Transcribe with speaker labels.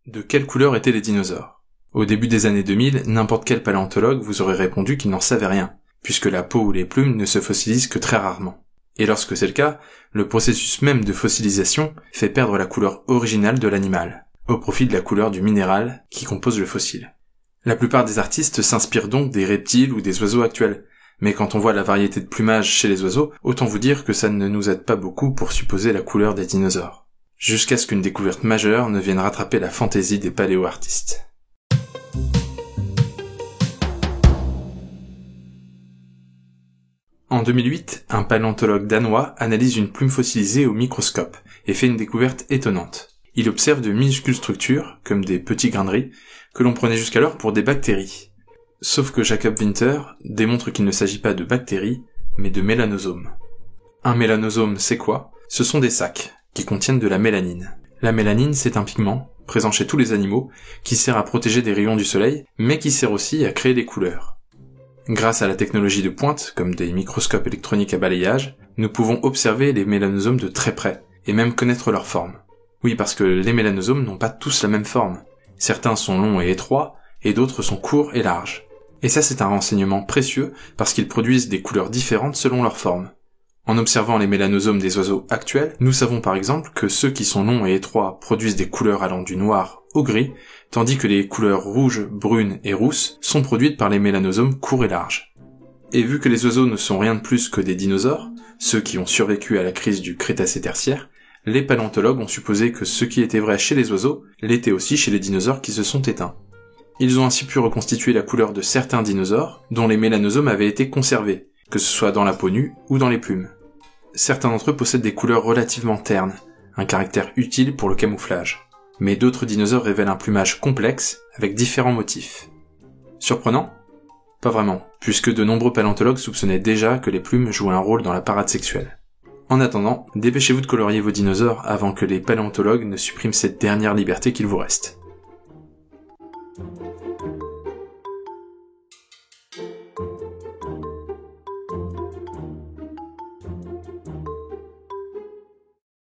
Speaker 1: De quelle couleur étaient les dinosaures ? Au début des années 2000, n'importe quel paléontologue vous aurait répondu qu'il n'en savait rien, puisque la peau ou les plumes ne se fossilisent que très rarement. Et lorsque c'est le cas, le processus même de fossilisation fait perdre la couleur originale de l'animal, au profit de la couleur du minéral qui compose le fossile. La plupart des artistes s'inspirent donc des reptiles ou des oiseaux actuels, mais quand on voit la variété de plumage chez les oiseaux, autant vous dire que ça ne nous aide pas beaucoup pour supposer la couleur des dinosaures. Jusqu'à ce qu'une découverte majeure ne vienne rattraper la fantaisie des paléo-artistes. En 2008, un paléontologue danois analyse une plume fossilisée au microscope et fait une découverte étonnante. Il observe de minuscules structures, comme des petits grains de riz, que l'on prenait jusqu'alors pour des bactéries. Sauf que Jacob Winter démontre qu'il ne s'agit pas de bactéries, mais de mélanosomes. Un mélanosome, c'est quoi ? Ce sont des sacs qui contiennent de la mélanine. La mélanine, c'est un pigment, présent chez tous les animaux, qui sert à protéger des rayons du soleil, mais qui sert aussi à créer des couleurs. Grâce à la technologie de pointe, comme des microscopes électroniques à balayage, nous pouvons observer les mélanosomes de très près, et même connaître leur forme. Oui, parce que les mélanosomes n'ont pas tous la même forme. Certains sont longs et étroits, et d'autres sont courts et larges. Et ça, c'est un renseignement précieux, parce qu'ils produisent des couleurs différentes selon leur forme. En observant les mélanosomes des oiseaux actuels, nous savons par exemple que ceux qui sont longs et étroits produisent des couleurs allant du noir au gris, tandis que les couleurs rouges, brunes et rousses sont produites par les mélanosomes courts et larges. Et vu que les oiseaux ne sont rien de plus que des dinosaures, ceux qui ont survécu à la crise du Crétacé-Tertiaire, les paléontologues ont supposé que ce qui était vrai chez les oiseaux l'était aussi chez les dinosaures qui se sont éteints. Ils ont ainsi pu reconstituer la couleur de certains dinosaures dont les mélanosomes avaient été conservés, que ce soit dans la peau nue ou dans les plumes. Certains d'entre eux possèdent des couleurs relativement ternes, un caractère utile pour le camouflage. Mais d'autres dinosaures révèlent un plumage complexe, avec différents motifs. Surprenant ? Pas vraiment, puisque de nombreux paléontologues soupçonnaient déjà que les plumes jouaient un rôle dans la parade sexuelle. En attendant, dépêchez-vous de colorier vos dinosaures avant que les paléontologues ne suppriment cette dernière liberté qu'il vous reste.